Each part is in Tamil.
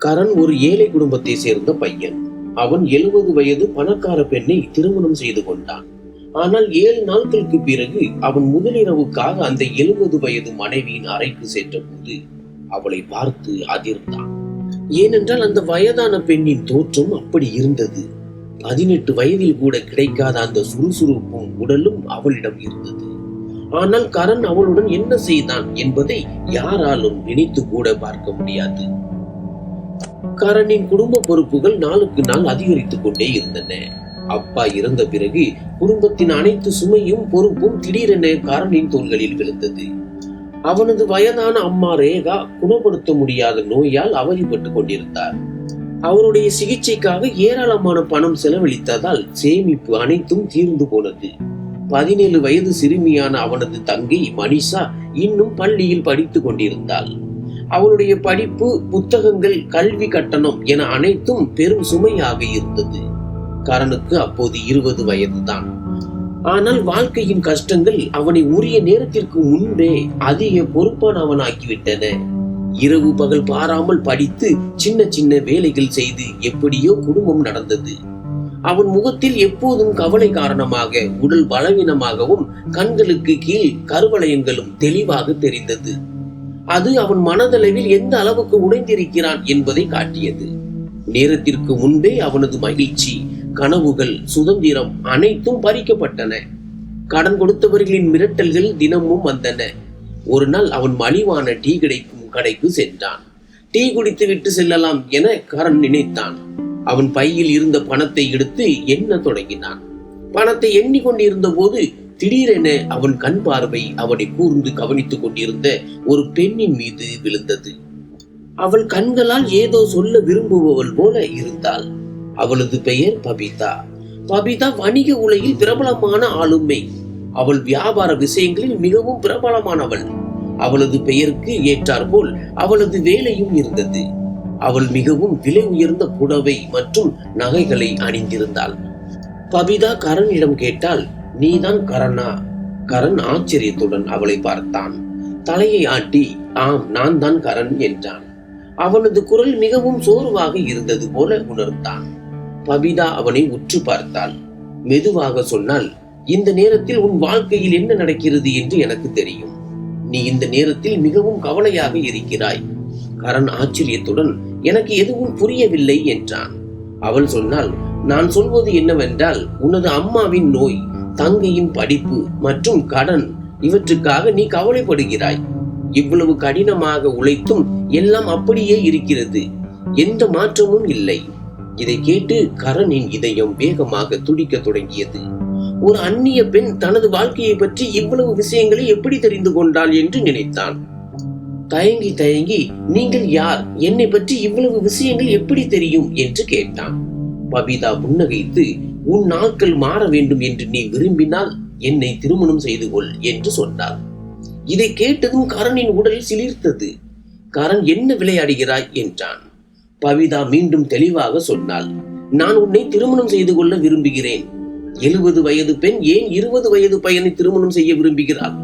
கரண் ஒரு ஏழை குடும்பத்தை சேர்ந்த பையன். அவன் 70 வயது பணக்கார பெண்ணை திருமணம் செய்து கொண்டான். ஆனால் 7 நாட்களுக்கு பிறகு அவன் முதலிரவுக்காக அந்த 70 வயது மனைவியின் அறைக்கு சென்ற போது அவளை பார்த்து அதிர்ந்தான். ஏனென்றால் அந்த வயதான பெண்ணின் தோற்றம் அப்படி இருந்தது. 18 வயதில் கூட கிடைக்காத அந்த சுறுசுறுப்பும் உடலும் அவளிடம் இருந்தது. ஆனால் கரண் அவளுடன் என்ன செய்தான் என்பதை யாராலும் நினைத்து கூட பார்க்க முடியாது. கரணின் குடும்ப பொறுப்புகள் நாளுக்கு நாள் அதிகரித்துக் கொண்டே இருந்தன. அப்பா இறந்த பிறகு குடும்பத்தின் அனைத்து சுமையும் பொறுப்பும் திடீரென கரணின் தோள்களில் விழுந்தது. அவனது வயதான அம்மா ரேகா குணப்படுத்த முடியாத நோயால் அவதிப்பட்டுக் கொண்டிருந்தார். அவருடைய சிகிச்சைக்காக ஏராளமான பணம் செலவழித்ததால் சேமிப்பு அனைத்தும் தீர்ந்து போனது. 17 வயது சிறுமியான அவனது தங்கை மனிஷா இன்னும் பள்ளியில் படித்துக் கொண்டிருந்தாள். அவளுடைய படிப்பு, புத்தகங்கள், கல்வி கட்டணம் என அனைத்தும் பெரும் சுமையாக இருந்தது. கரனுக்கு அப்போது 20 வயதுதான். ஆனால் வாழ்க்கையின் கஷ்டங்கள் அவனை உரிய நேரத்திற்கு முன்பே அதிக பொறுப்பானவனாக்கிவிட்டன. இரவு பகல் பாராமல் படித்து சின்ன சின்ன வேலைகள் செய்து எப்படியோ குடும்பம் நடந்தது. அவன் முகத்தில் எப்போதும் கவலை காரணமாக உடல் பலவீனமாகவும் கண்களுக்கு கீழ் கருவளையங்களும் தெளிவாக தெரிந்தது. அது அவன் மனதளவில் எந்த அளவுக்கு உடைந்திருக்கிறான் என்பதை காட்டியது. நேரத்திற்கு முன்பே அவனது மகிழ்ச்சி, கனவுகள், சுதந்திரம் அனைத்தும் பறிக்கப்பட்டன. கடன் கொடுத்தவர்களின் மிரட்டல்கள் தினமும் வந்தன. ஒரு நாள் அவன் மலிவான டீ கிடைக்கும் கடைக்கு சென்றான். டீ குடித்து விட்டு செல்லலாம் என கரண் நினைத்தான். அவன் பையில் இருந்த பணத்தை எடுத்து எண்ண தொடங்கினான். பணத்தை எண்ணிக்கொண்டிருந்த போது திடீரென அவன் கண் பார்வை அவனை கூர்ந்து கவனித்துக் கொண்டிருந்த ஒரு பெண்ணின் மீது விழுந்தது. அவள் கண்களால் ஏதோ சொல்ல விரும்புபவள் போல இருந்தாள். அவளது பெயர் பபிதா. பபிதா வணிக உலகில் பிரபலமான ஆளுமை. அவள் வியாபார விஷயங்களில் மிகவும் பிரபலமானவள். அவளது பெயருக்கு ஏற்றாற்போல் அவளது வேலையும் இருந்தது. அவள் மிகவும் விலை உயர்ந்த புடவை மற்றும் நகைகளை அணிந்திருந்தாள். பபிதா கரணிடம் கேட்டால், நீதான் கரணா? கரண் ஆச்சரியத்துடன் அவளை பார்த்தான். தலையை ஆட்டி, ஆம், நான் தான் கரண் என்றான். அவனது குரல் மிகவும் சோர்வாக இருந்தது போல உணர்ந்தான். பபிதா அவனை உற்று பார்த்தாள். மெதுவாக சொன்னால், இந்த நேரத்தில் உன் வாழ்க்கையில் என்ன நடக்கிறது என்று எனக்கு தெரியும். நீ இந்த நேரத்தில் மிகவும் கவலையாக இருக்கிறாய். கரண் ஆச்சரியத்துடன், எனக்கு எதுவும் புரியவில்லை என்றான். அவள் சொன்னால், நான் சொல்வது என்னவென்றால், உனது அம்மாவின் நோய், தங்கையின் படிப்பு மற்றும் கடன், இவற்றுக்காக நீ கவலைப்படுகிறாய். இவ்வளவு கடினமாக உழைத்தும் எல்லாம் அப்படியே இருக்கிறது. எந்த மாற்றமும் இல்லை. இதை கேட்டு கரணின் இதயம் வேகமாக துடிக்க தொடங்கியது. ஒரு அந்நிய பெண் தனது வாழ்க்கையை பற்றி இவ்வளவு விஷயங்களை எப்படி தெரிந்து கொண்டாள் என்று நினைத்தான். தயங்கி தயங்கி, நீங்கள் யார்? என்னை பற்றி இவ்வளவு விஷயங்கள் எப்படி தெரியும் என்று கேட்டான். பபிதா புன்னகைத்து, உன் நாட்கள் மாற வேண்டும் என்று நீ விரும்பினால் என்னை திருமணம் செய்து கொள் என்று சொன்னாள். இதை கேட்டதும் கரணின் உடல் சிலிர்த்தது. கரண், என்ன விளையாடுகிறாய் என்றான். பபிதா மீண்டும் தெளிவாக சொன்னாள், நான் உன்னை திருமணம் செய்து கொள்ள விரும்புகிறேன். 70 வயது பெண் ஏன் 20 வயது பையனை திருமணம் செய்ய விரும்புகிறாள்?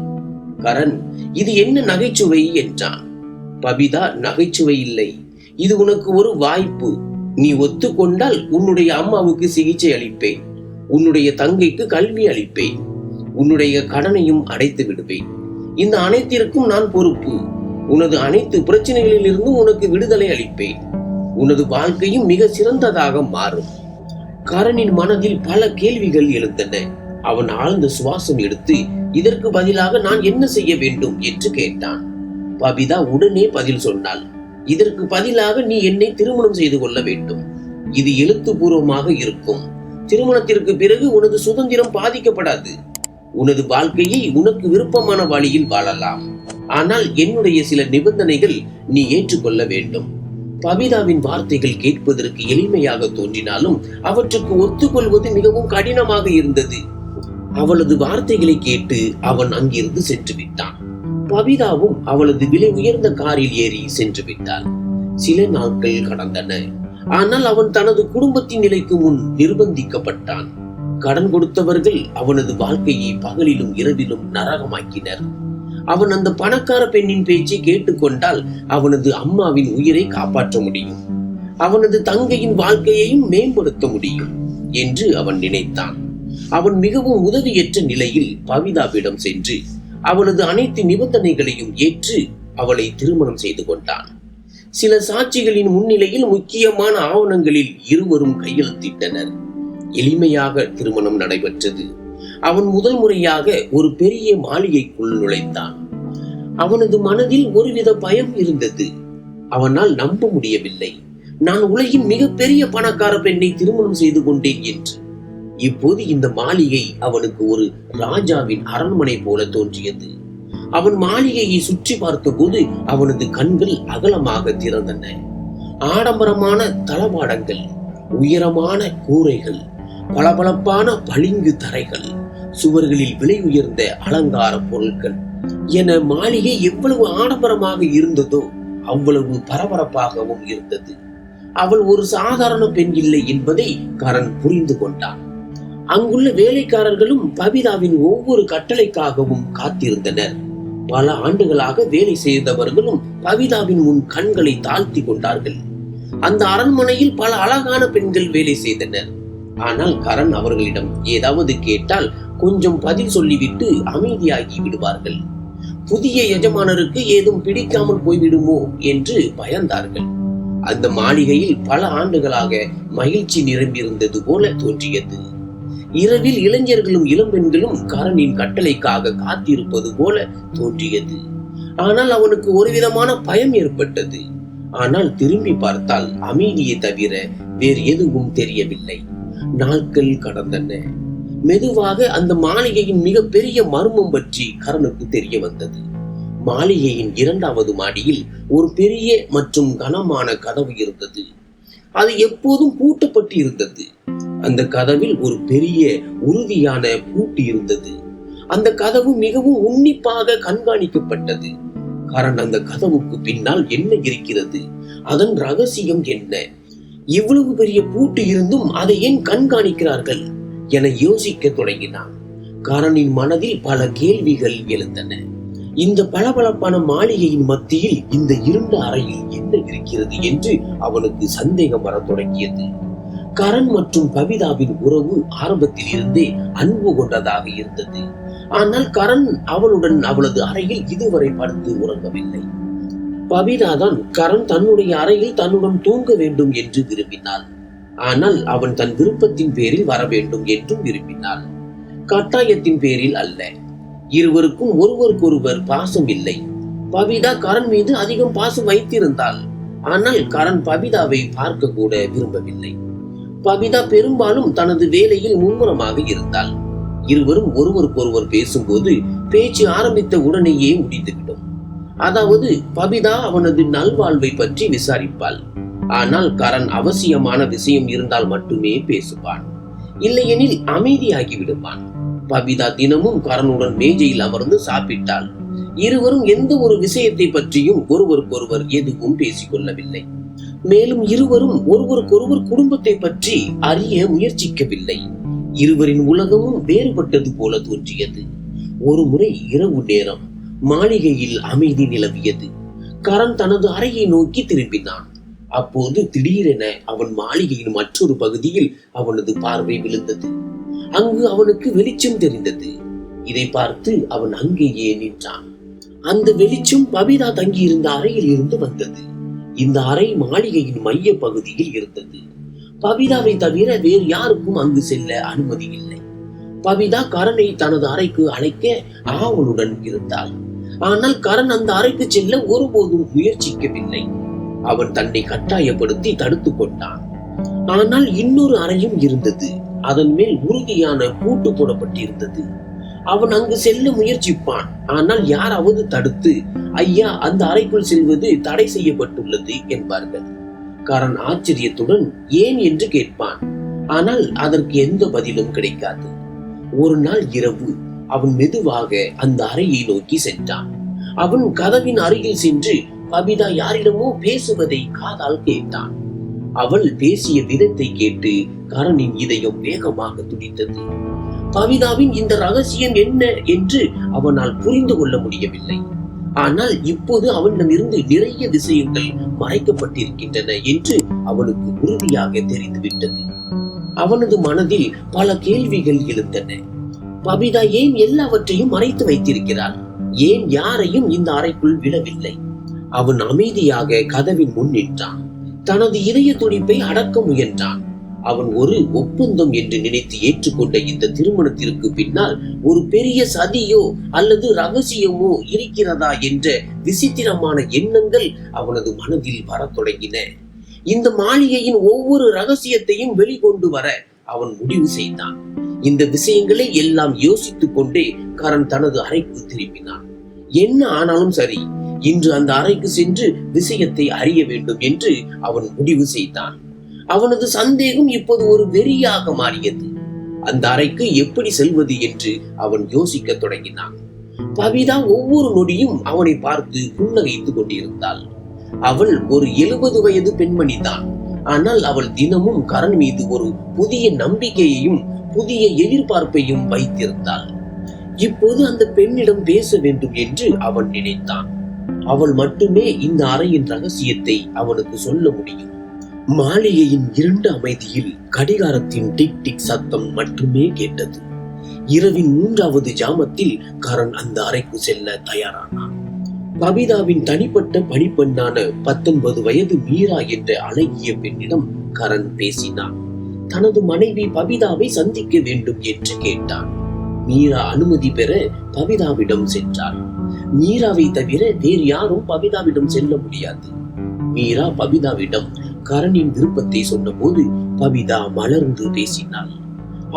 கரண், இது என்ன நகைச்சுவை என்றான். பபிதா, நகைச்சுவை இல்லை, இது உனக்கு ஒரு வாய்ப்பு. நீ ஒத்துக்கொண்டால் உன்னுடைய அம்மாவுக்கு சிகிச்சை அளிப்பேன், உன்னுடைய தங்கைக்கு கல்வி அளிப்பேன், உன்னுடைய கடனையும் அடைத்து விடுவேன். இந்த அனைத்திற்கும் நான் பொறுப்பு. உனது அனைத்து பிரச்சனைகளில் இருந்தும் உனக்கு விடுதலை அளிப்பேன். உனது வாழ்க்கையும் மிக சிறந்ததாக மாறும். கரணின் மனதில் பல கேள்விகள் எழுந்தன. அவன் ஆழ்ந்த சுவாசம் எடுத்து, இதற்கு பதிலாக நான் என்ன செய்ய வேண்டும் என்று கேட்டான். பபிதா உடனே பதில் சொன்னாள், இதற்கு பதிலாக நீ என்னை திருமணம் செய்து கொள்ள வேண்டும். இது எழுத்துப்பூர்வமாக இருக்கும். திருமணத்திற்கு பிறகு உனது சுதந்திரம் பாதிக்கப்படாது. உனது வாழ்க்கையை உனக்கு விருப்பமான வழியில் வாழலாம். ஆனால் என்னுடைய சில நிபந்தனைகள் நீ ஏற்றுக்கொள்ள வேண்டும். பபிதாவின் வார்த்தைகள் கேட்பதற்கு எளிமையாக தோன்றினாலும் அவற்றுக்கு ஒத்துக்கொள்வது மிகவும் கடினமாக இருந்தது. அவளது வார்த்தைகளை கேட்டு அவன் அங்கிருந்து சென்று விட்டான். பபிதாவும் அவளது விலை உயர்ந்த காரில் ஏறி சென்று விட்டாள். சில நாட்கள் கடந்தன. ஆனால் அவன் தனது குடும்பத்தின் நிலைக்கு முன் நிர்பந்திக்கப்பட்டான். கடன் கொடுத்தவர்கள் அவனது வாழ்க்கையை பகலிலும் இரவிலும் நரகமாக்கினர். அவன் அந்த பணக்கார பெண்ணின் பேச்சை கேட்டுக்கொண்டால் அவனது அம்மாவின் உயிரை காப்பாற்ற முடியும். அவனது தங்கையின் வாழ்க்கையையும் மேம்படுத்த முடியும் என்று அவன் நினைத்தான். அவன் மிகவும் உதவியற்ற நிலையில் பவிதாவிடம் சென்று அவளது அனைத்து நிபந்தனைகளையும் ஏற்று அவளை திருமணம் செய்து கொண்டான். சில சாட்சிகளின் முன்னிலையில் முக்கியமான ஆவணங்களில் இருவரும் கையெழுத்திட்டனர். எளிமையாக திருமணம் நடைபெற்றது. அவன் முதல் முறையாக ஒரு பெரிய மாளிகைக்குள் நுழைந்தான். அவனது மனதில் ஒருவித பயம் இருந்தது. அவனால் நம்ப முடியவில்லை. நான் உலகின் மிகப்பெரிய பணக்கார பெண்ணை திருமணம் செய்து கொண்டேன் என்று. இப்போது இந்த மாளிகை அவனுக்கு ஒரு ராஜாவின் அரண்மனை போல தோன்றியது. அவன் மாளிகையை சுற்றி பார்த்தபோது அவனது கண்கள் அகலமாக திறந்தன. ஆடம்பரமான தளவாடங்கள், உயரமான கூரைகள், பளபளப்பான பளிங்கு தரைகள், சுவர்களில் விலை உயர்ந்த அலங்கார பொருட்கள் என மாளிகை எவ்வளவு ஆடம்பரமாக இருந்ததோ அவ்வளவு பரபரப்பாகவும் இருந்தது. அவள் ஒரு சாதாரண பெண் இல்லை என்பதை கரண் புரிந்து கொண்டான். அங்குள்ள வேலைக்காரர்களும் பவிதாவின் ஒவ்வொரு கட்டளைக்காகவும் காத்திருந்தனர். பல ஆண்டுகளாக வேலை செய்தவர்களும் பவிதாவின் முன் கண்களை தாழ்த்தி கொண்டார்கள். அந்த அரண்மனையில் பல அழகான பெண்கள் வேலை செய்தனர். ஆனால் கரண் அவர்களிடம் ஏதாவது கேட்டால் கொஞ்சம் பதில் சொல்லிவிட்டு அமைதியாகி விடுவார்கள். புதிய எஜமானருக்கு ஏதும் பிடிக்காமல் போய்விடுமோ என்று பயந்தார்கள். அந்த மாளிகையில் பல ஆண்டுகளாக மகிழ்ச்சி நிரம்பியிருந்தது போல தோன்றியது. இரவில் இளைஞர்களும் இளம்பெண்களும் கரணின் கட்டளைக்காக காத்திருப்பது போல தோன்றியது. ஆனால் அவனுக்கு ஒரு விதமான பயம் ஏற்பட்டது. ஆனால் திரும்பி பார்த்தால் அமைதியை தவிர வேறு எதுவும் தெரியவில்லை. நாட்கள் கடந்தன. மெதுவாக அந்த மாளிகையின் மிக பெரிய மர்மம் பற்றி கரனுக்கு தெரிய வந்தது. மாளிகையின் 2வது மாடியில் ஒரு பெரிய மற்றும் கனமான கதவு இருந்தது. அது எப்போதும் பூட்டப்பட்டு இருந்தது. அந்த கதவில் ஒரு பெரிய உறுதியான பூட்டு இருந்தது. அந்த கதவு மிகவும் உன்னிப்பாக கண்காணிக்கப்பட்டது. கரண் அந்த கதவுக்கு பின்னால் என்ன இருக்கிறது, அதன் ரகசியம் என்ன, இவ்வளவு பெரிய பூட்டு இருந்தும் அதை ஏன் கண்காணிக்கிறார்கள் என யோசிக்க தொடங்கினான். கரணின் மனதில் பல கேள்விகள் எழுந்தன. இந்த பளபளப்பான மாளிகையின் மத்தியில் இந்த இருண்ட அறையில் என்ன இருக்கிறது என்று அவனுக்கு சந்தேகம் வர தொடங்கியது. கரண் மற்றும் பவிதாவின் உறவு ஆரம்பத்தில் இருந்தே அன்பு கொண்டதாக இருந்தது. ஆனால் கரண் அவளுடன் அவளது அறையில் இதுவரை படுத்து உறங்கவில்லை. பவிதாதான் கரண் தன்னுடைய அறையில் தன்னுடன் தூங்க வேண்டும் என்று விரும்பினாள். ஆனால் அவன் தன் விருப்பத்தின் பேரில் வர வேண்டும் என்றும் விரும்பினாள். கட்டாயத்தின் பேரில் அல்ல. இருவருக்கும் ஒருவருக்கொருவர் பாசம் இல்லை. பவிதா கரண் மீது அதிகம் பாசம் வைத்திருந்தாள். ஆனால் கரண் பவிதாவை பார்க்க கூட விரும்பவில்லை. பவிதா பெரும்பாலும் தனது வேலையில் மும்முரமாக இருந்தாள். இருவரும் ஒருவருக்கொருவர் பேசும்போது பேச்சு ஆரம்பித்த உடனேயே முடிந்துவிடும். அதாவது பவிதா அவனது நல்வாழ்வை பற்றி விசாரிப்பாள். ஆனால் கரண் அவசியமான விஷயம் இருந்தால் மட்டுமே பேசுவான். இல்லையெனில் அமைதியாகி விடுவான். பவிதா தினமும் கரணுடன் மேஜையில் அமர்ந்து சாப்பிட்டாள். இருவரும் எந்த ஒரு விஷயத்தை பற்றியும் ஒருவருக்கொருவர் எதுவும் பேசிக்கொள்ளவில்லை. மேலும் இருவரும் ஒருவருக்கொருவர் குடும்பத்தை பற்றி அறிய முயற்சிக்கவில்லை. இருவரின் உலகமும் வேறுபட்டது போல தோன்றியது. ஒரு முறை இரவு நேரம் மாளிகையில் அமைதி நிலவியது. கரண் தனது அறையை நோக்கி திரும்பினான். அப்போது திடீரென அவன் மாளிகையின் மற்றொரு பகுதியில் அவனது பார்வை விழுந்தது. அங்கு அவனுக்கு வெளிச்சம் தெரிந்தது. இதை பார்த்து அவன் அங்கேயே நின்றான். அந்த வெளிச்சம் பவிதா தங்கியிருந்த அறையில் இருந்து வந்தது. இந்த அறை மாளிகையின் மைய பகுதியில் இருந்தது. பவிதாவை தவிர வேறு யாருக்கும் அங்கு செல்ல அனுமதி இல்லை. பவிதா கரனை தனது அறைக்கு அழைக்க ஆவலுடன் இருந்தாள். ஆனால் கரண் அந்த அறைக்கு செல்ல ஒருபோதும் முயற்சிக்கவில்லை. அவன் தன்னை கட்டாயப்படுத்தி தடுத்து கொண்டான். ஆனால் இன்னொரு அறையும் இருந்தது. அதன் மேல் உறுதியான பூட்டு போடப்பட்டிருந்தது. அவன் அங்கு செல்ல முயற்சிப்பான். ஆனால் யாராவது தடுத்து, ஐயா, அந்த அறைக்குள் செல்வது தடை செய்யப்பட்டுள்ளது என்பார்கள். கரண் ஆச்சரியத்துடன் ஏன் என்று கேட்பான். ஆனால் அதற்கு எந்த பதிலும் கிடைக்காது. ஒரு நாள் இரவு அவன் மெதுவாக அந்த அறையை நோக்கி சென்றான். அவன் கதவின் அருகில் சென்று பவிதா யாரிடமோ பேசுவதை காதால் கேட்டான். அவள் பேசிய விதத்தை கேட்டு கரணின் இதயம் வேகமாக துடித்தது. பவிதாவின் இந்த ரகசியம் என்ன என்று அவனால் புரிந்து கொள்ள முடியவில்லை. ஆனால் இப்போது அவனிடமிருந்து நிறைய விஷயங்கள் மறைக்கப்பட்டிருக்கின்றன என்று அவனுக்கு உறுதியாக தெரிந்துவிட்டது. அவனது மனதில் பல கேள்விகள் எழுந்தன. பபிதா ஏன் எல்லாவற்றையும் மறைத்து வைத்திருக்கிறாள்? ஏன் யாரையும் இந்த அறைக்குள் விடவில்லை? அவன் அமைதியாக கதவின் முன் நின்றான். தனது இதய துடிப்பை அடக்க முயன்றான். அவன் ஒரு ஒப்பந்தம் என்று நினைத்து ஏற்றுக்கொண்ட இந்த திருமணத்திற்கு பின்னால் ஒரு பெரிய சதியோ அல்லது ரகசியமோ இருக்கிறதா என்ற விசித்திரமான எண்ணங்கள் அவனது மனதில் வரத் தொடங்கின. இந்த மாளிகையின் ஒவ்வொரு ரகசியத்தையும் வெளிக்கொண்டு வர அவன் முடிவு செய்தான். இந்த விஷயங்களை எல்லாம் யோசித்துக் கொண்டே கரண் தனது அறைக்கு திரும்பினான். என்ன ஆனாலும் சரி, இன்று அந்த அறைக்கு சென்று விஷயத்தை அறிய வேண்டும் என்று அவன் முடிவு செய்தான். அவனது சந்தேகம் இப்போது ஒரு வெறியாக மாறியது. அந்த அறைக்கு எப்படி செல்வது என்று அவன் யோசிக்க தொடங்கினான். பபிதா ஒவ்வொரு நொடியும் அவனை பார்த்து புன்னகைத்துக் கொண்டிருந்தாள். அவள் ஒரு 70 வயது பெண்மணிதான். ஆனால் அவள் தினமும் கரண் மீது ஒரு புதிய நம்பிக்கையையும் புதிய எதிர்பார்ப்பையும் வைத்திருந்தாள். இப்போது அந்த பெண்ணிடம் பேச வேண்டும் என்று அவன் நினைத்தான். அவள் மட்டுமே இந்த அறையின் ரகசியத்தை அவனுக்கு சொல்ல முடியும். மாளிகையின் இருண்ட அமைதியில் கடிகாரத்தின் டிக் டிக் சத்தம் மட்டுமே கேட்டது. இரவின் 3வது ஜாமத்தில் கரண் அந்த அறைக்கு செல்ல தயாரானான். பபிதாவின் தனிப்பட்ட பணிப்பெண்ணான 19 வயது மீரா என்ற அழகிய பெண்ணிடம் கரண் பேசினான். தனது மனைவி பபிதாவை சந்திக்க வேண்டும் என்று கேட்டான். மீரா அனுமதி பெற பபிதாவிடம் சென்றாள். மீராவை தவிர வேறு யாரும் பபிதாவிடம் செல்ல முடியாது. மீரா பபிதாவிடம் கரணின் விருப்பத்தை சொன்னபோது பபிதா மலர்ந்து பேசினாள்.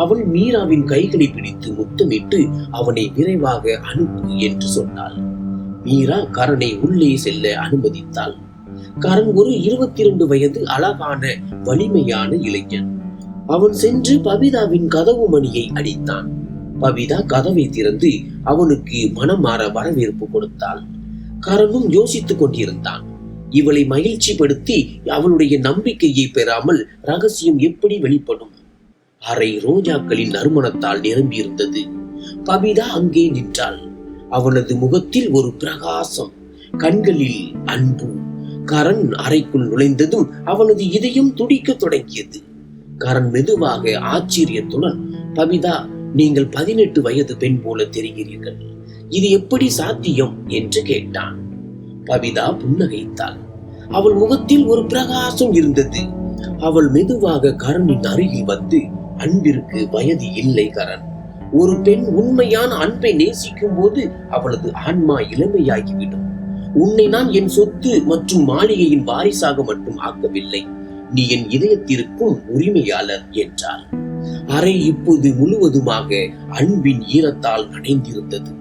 அவள் மீராவின் கைகளை பிடித்து முத்தமிட்டு அவனை விரைவாக அனுப்பு என்று சொன்னாள். மீரா கரனை உள்ளே செல்ல அனுமதித்தாள். கரண் ஒரு 22 வயது அழகான வலிமையான இளைஞன். அவன் சென்று பபிதாவின் கதவு மணியை அடித்தான். பபிதா கதவை திறந்து அவனுக்கு மனமாற வரவேற்பு கொடுத்தாள். கரணும் யோசித்துக் கொண்டிருந்தான். இவளை மகிழ்ச்சிப்படுத்தி அவளுடைய நம்பிக்கையை பெறாமல் ரகசியம் எப்படி வெளிப்படும்? அறை ரோஜாக்களின் நறுமணத்தால் நிரம்பியிருந்தது. பபிதா அங்கே நின்றாள். அவனது முகத்தில் ஒரு பிரகாசம், கண்களில் அன்பு. கரண் அறைக்குள் நுழைந்ததும் அவனது இதயம் துடிக்க தொடங்கியது. கரண் மெதுவாக ஆச்சரியத்துடன், பபிதா, நீங்கள் 18 வயது பெண் போல தெரிகிறீர்கள். இது எப்படி சாத்தியம் என்று கேட்டான். பபிதா புன்னகைத்தாள். அவள் முகத்தில் ஒரு பிரகாசம் இருந்தது. அவள் மெதுவாக கரணின் அருகில் வந்து, அன்பிற்கு வயது இல்லை கரண். ஒரு பெண் உண்மையான அன்பை நேசிக்கும் போது அவளது ஆன்மா இளமையாகிவிடும். உன்னை நான் என் சொத்து மற்றும் மாளிகையின் வாரிசாக மட்டும் ஆக்கவில்லை, நீ என் இதயத்திற்கும் உரிமையாளர் என்றார். அறை இப்போது முழுவதுமாக அன்பின் ஈரத்தால் நனைந்திருந்தது.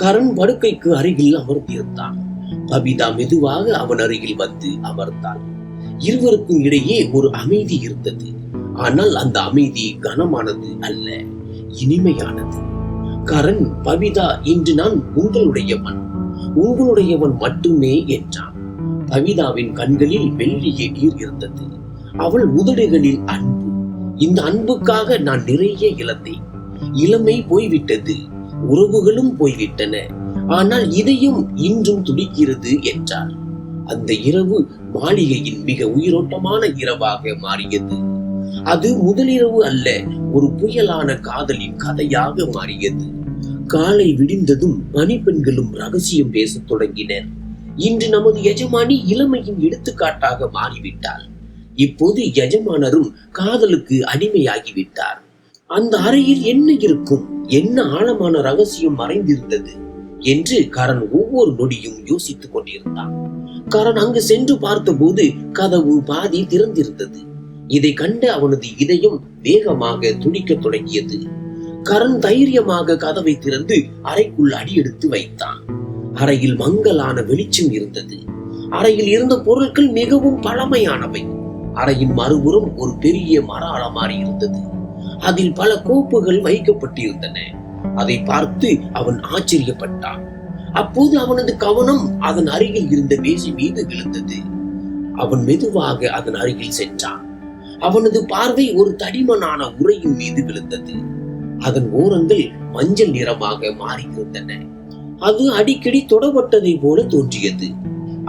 கரண் படுக்கைக்கு அருகில் அமர்ந்திருந்தான். பபிதா மெதுவாக அவன் அருகில் வந்து அமர்ந்தாள். இருவருக்கும் இடையே ஒரு அமைதி இருந்தது. ஆனால் அந்த அமைதி கனமானது அல்ல, இனிமையானது. கரண், பபிதா, இன்று நான் உங்களுடையவன் மட்டுமே என்றான். பபிதாவின் கண்களில் மெல்லிய நீர் இருந்தது. அவள் உதடுகளில் அன்பு. இந்த அன்புக்காக நான் நிறைய இழந்தேன். இளமை போய்விட்டது, உறவுகளும் போய்விட்டன, ஆனால் இதயம் இன்றும் துடிக்கிறது என்றார். அந்த இரவு மாளிகையின் மிக உயிரோட்டமான இரவாக மாறியது. அது முதலிரவு அல்ல, ஒரு புயலான காதலின் கதையாக மாறியது. காலை விடிந்ததும் பணிப்பெண்களும் ரகசியம் பேசத் தொடங்கினர். இன்று நமது எஜமானி இளமையின் எடுத்துக்காட்டாக மாறிவிட்டாள். இப்போது எஜமானரும் காதலுக்கு அடிமையாகிவிட்டார். அந்த அறையில் என்ன இருக்கும்? என்ன ஆழமான ரகசியம் மறைந்திருந்தது என்று கரண் ஒவ்வொரு நொடியும் யோசித்துக் கொண்டிருந்தான். கரண் அங்கு சென்று பார்த்தபோது கதவு பாதி திறந்திருந்தது. இதை கண்டு அவனது இதயம் வேகமாக துடிக்க தொடங்கியது. கரண் தைரியமாக கதவை திறந்து அறைக்குள் அடியெடுத்து வைத்தான். அறையில் மங்கலான வெளிச்சம் இருந்தது. அறையில் இருந்த பொருட்கள் மிகவும் பழமையானவை. அறையின் மறுபுறம் ஒரு பெரிய மர அலமாரி இருந்தது. அதில் பல கோப்புகள் வைக்கப்பட்டிருந்தன. அதை பார்த்து அவன் ஆச்சரியப்பட்டான். அப்போது அவனது கவனம் அதன் அருகில் இருந்த மேசை மீது விழுந்தது. அவன் மெதுவாக அதன் அருகில் சென்றான். அவனது பார்வை ஒரு தடிமனான உரையின் மீது விழுந்தது. அதன் ஓரங்கள் மஞ்சள் நிறமாக மாறியிருந்தன. அது அடிக்கடி தொடப்பட்டதை போல தோன்றியது.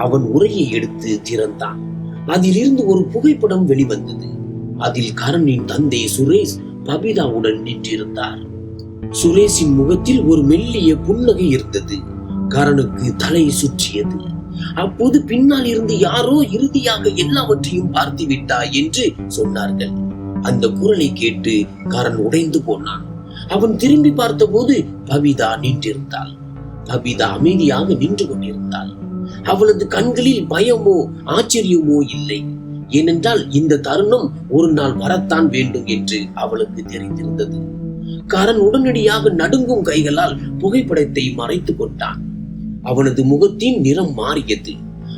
அவன் உரையை எடுத்து திறந்தான். அதிலிருந்து ஒரு புகைப்படம் வெளிவந்தது. அதில் கரணின் தந்தை சுரேஷ் பபிதாவுடன் நின்றிருந்தார். சுரேஷின் முகத்தில் ஒரு மெல்லிய புன்னகை இருந்தது. கரனுக்கு தலை சுற்றியது. அப்போது பின்னால் இருந்து யாரோ இறுதியாக எல்லாவற்றையும் பார்த்து விட்டாய் என்று சொன்னார்கள். அந்த குரலை கேட்டு கரண் உடைந்து போனான். அவன் திரும்பி பார்த்தபோது பபிதா நின்றிருந்தாள். பபிதா அமைதியாக நின்று கொண்டிருந்தாள். அவளது கண்களில் பயமோ ஆச்சரியமோ இல்லை. ஏனென்றால் இந்த தருணம் ஒரு நாள் வரத்தான் வேண்டும் என்று அவளுக்கு தெரிந்திருந்தது. கரண் உடனடியாக நடுங்கும் கைகளால் புகைப்படத்தை மறைத்துக் கொண்டான். அவனது முகத்தின் நிறம் மாறியது.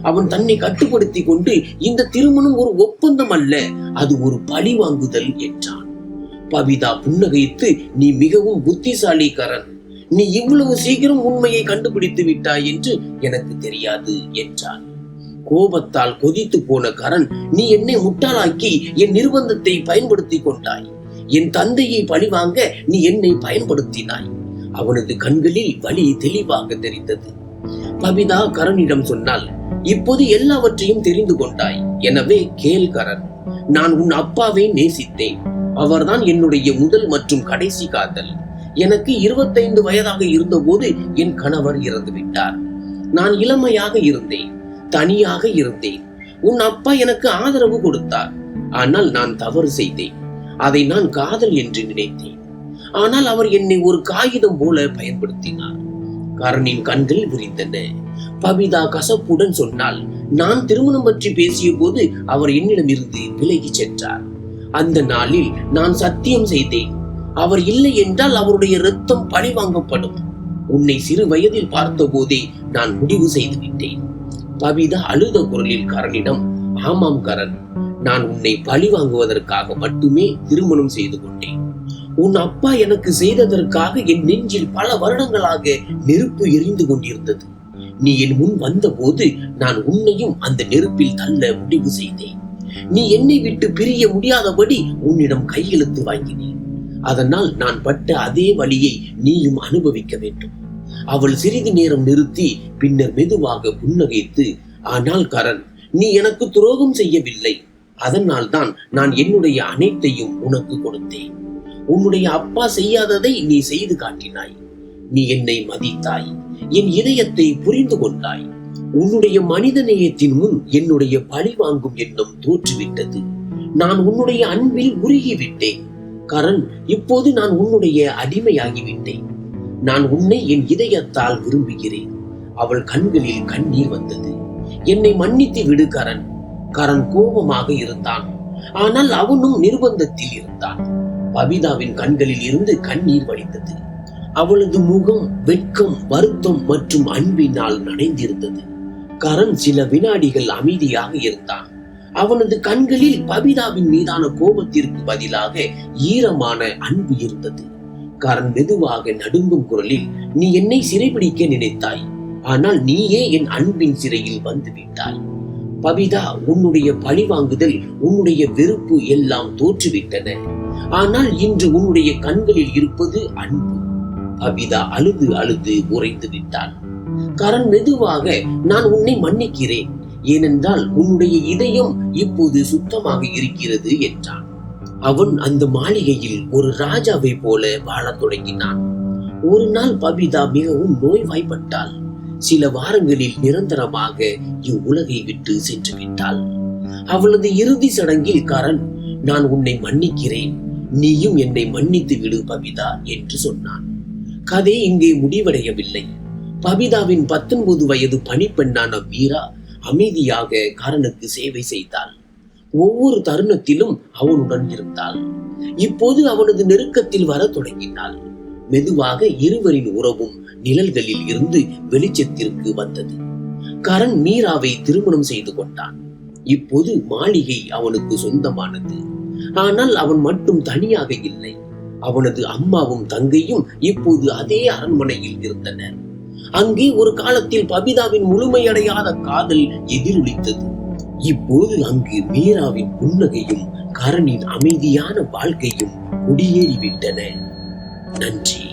அவன் தன்னை கட்டுப்படுத்தி கொண்டு, இந்த திருமணம் ஒரு ஒப்பந்தம் அல்ல, அது ஒரு பழி வாங்குதல் என்றான். பபிதா புன்னகைத்து, நீ மிகவும் புத்திசாலி கரண். நீ இவ்வளவு சீக்கிரம் உண்மையை கண்டுபிடித்து விட்டாய் என்று எனக்கு தெரியாது என்றான். கோபத்தால் கொதித்து போன கரண், நீ என்னை முட்டாளாக்கி என் நிர்பந்தத்தை பயன்படுத்தி கொண்டாய். என் தந்தையை பழிவாங்க நீ என்னை பயன்படுத்தினாய். அவனது கண்களில் வலி தெளிவாக தெரிந்தது. பபிதா கரனிடம் சொன்னால், இப்போது எல்லாவற்றையும் தெரிந்து கொண்டாய். எனவே கேள் கரண், நான் உன் அப்பாவை நேசித்தேன். அவர்தான் என்னுடைய முதல் மற்றும் கடைசி காதல். எனக்கு 25 வயதாக இருந்தபோது என் கணவர் இறந்து விட்டார். நான் இளமையாக இருந்தேன், தனியாக இருந்தேன். உன் அப்பா எனக்கு ஆதரவு கொடுத்தார். ஆனால் நான் தவறு செய்தேன். அதை நான் காதல் என்று நினைத்தேன். ஆனால் அவர் என்னை ஒரு காகிதம் போல பயன்படுத்தினார். கரணின் கண்கள் விரிந்தன. பபிதா கசப்புடன் சொன்னால், நான் திருமணம் பற்றி பேசிய போது அவர் என்னிடம் இருந்து விலகி சென்றார். அந்த நாளில் நான் சத்தியம் செய்தேன், அவர் இல்லை என்றால் அவருடைய இரத்தம் பழி வாங்கப்படும். உன்னை சிறு வயதில் பார்த்த போதே நான் முடிவு செய்து விட்டேன். பபிதா அழுத குரலில் கரணிடம், ஆமாம் கரண், நான் உன்னை பழி வாங்குவதற்காக மட்டுமே திருமணம் செய்து கொண்டேன். உன் அப்பா எனக்கு செய்ததற்காக என் நெஞ்சில் பல வருடங்களாக நெருப்பு எரிந்து கொண்டிருந்தது. நீ என் முன் வந்த போது நான் உன்னையும் அந்த நெருப்பில் தள்ள முடிவு செய்தேன். நீ என்னை விட்டு பிரிய முடியாதபடி உன்னிடம் கையெழுத்து வாங்கினேன். அதனால் நான் பட்ட அதே வலியை நீயும் அனுபவிக்க வேண்டும். அவள் சிறிது நேரம் நிறுத்தி பின்னர் மெதுவாக புன்னகைத்து, ஆனால் கரண், நீ எனக்கு துரோகம் செய்யவில்லை. அதனால் தான் நான் என்னுடைய அனைத்தையும் உனக்கு கொடுத்தேன். உன்னுடைய அப்பா செய்யாததை நீ செய்து காட்டினாய். நீ என்னை மதித்தாய், என் இதயத்தை புரிந்து கொண்டாய். உன்னுடைய மனித நேயத்தின் முன் என்னுடைய பழி வாங்கும் எண்ணம் தோற்றுவிட்டது. நான் உன்னுடைய அன்பில் உருகிவிட்டேன். கரண், இப்போது நான் உன்னுடைய அடிமையாகிவிட்டேன். நான் உன்னை என் இதயத்தால் விரும்புகிறேன். அவள் கண்களில் கண்ணீர் வந்தது. என்னை மன்னித்து விடு கரண். கரண் கோபமாக இருந்தான். ஆனால் அவனும் நிர்பந்தத்தில் இருந்தான். பபிதாவின் கண்களில் இருந்து கண்ணீர் வடித்தது. அவளது முகம் வெட்கம், வருத்தம் மற்றும் அன்பினால் நனைந்திருந்தது. கரண் சில வினாடிகள் அமைதியாக இருந்தான். அவனது கண்களில் பபிதாவின் மீதான கோபத்திற்கு பதிலாக ஈரமான அன்பு இருந்தது. கரண் மெதுவாக நடுங்கும் குரலில், நீ என்னை சிறைபிடிக்க நினைத்தாய். ஆனால் நீயே என் அன்பின் சிறையில் வந்து விட்டாய். பபிதா, உன்னுடைய பழிவாங்குதல், உன்னுடைய வெறுப்பு எல்லாம் தோற்றுவிட்டன. ஆனால் இன்று உன்னுடைய கண்களில் இருப்பது அன்பு. பபிதா அழுது அழுது உறைந்து விட்டாள். கரண் மெதுவாக, நான் உன்னை மன்னிக்கிறேன். ஏனென்றால் உன்னுடைய இதயம் இப்போது சுத்தமாக இருக்கிறது என்றான். அவன் அந்த மாளிகையில் ஒரு ராஜாவை போல வாழத் தொடங்கினான். ஒரு நாள் பபிதா மிகவும் நோய்வாய்ப்பட்டாள். சில வாரங்களில் நிரந்தரமாக இவ்வுலகை விட்டு சென்று விட்டாள். அவளது இறுதி சடங்கில் கரண், நான் உன்னை மன்னிக்கிறேன், நீயும் என்னை மன்னித்து விடு பபிதா என்று சொன்னான். கதை இங்கே முடிவடையவில்லை. பபிதாவின் 19 வயது பணிப்பெண்ணான மீரா அமைதியாக கரனுக்கு சேவை செய்தாள். ஒவ்வொரு தருணத்திலும் அவனுடன் இருந்தாள். இப்போது அவனது நெருக்கத்தில் வர தொடங்கினாள். மெதுவாக இருவரின் உறவும் நிழல்களில் இருந்து வெளிச்சத்திற்கு வந்தது. கரண் மீராவை திருமணம் செய்து கொண்டான். இப்போது மாளிகை அவனுக்கு சொந்தமானது. ஆனால் அவன் மட்டும் தனியாக இல்லை. அவனது அம்மாவும் தங்கையும் இப்போது அதே அரண்மனையில் இருந்தனர். அங்கே ஒரு காலத்தில் பபிதாவின் முழுமையடையாத காதல் எதிரொலித்தது. இப்போது அங்கு மீராவின் புன்னகையும் கரணின் அமைதியான வாழ்க்கையும் குடியேறிவிட்டன. நன்றி.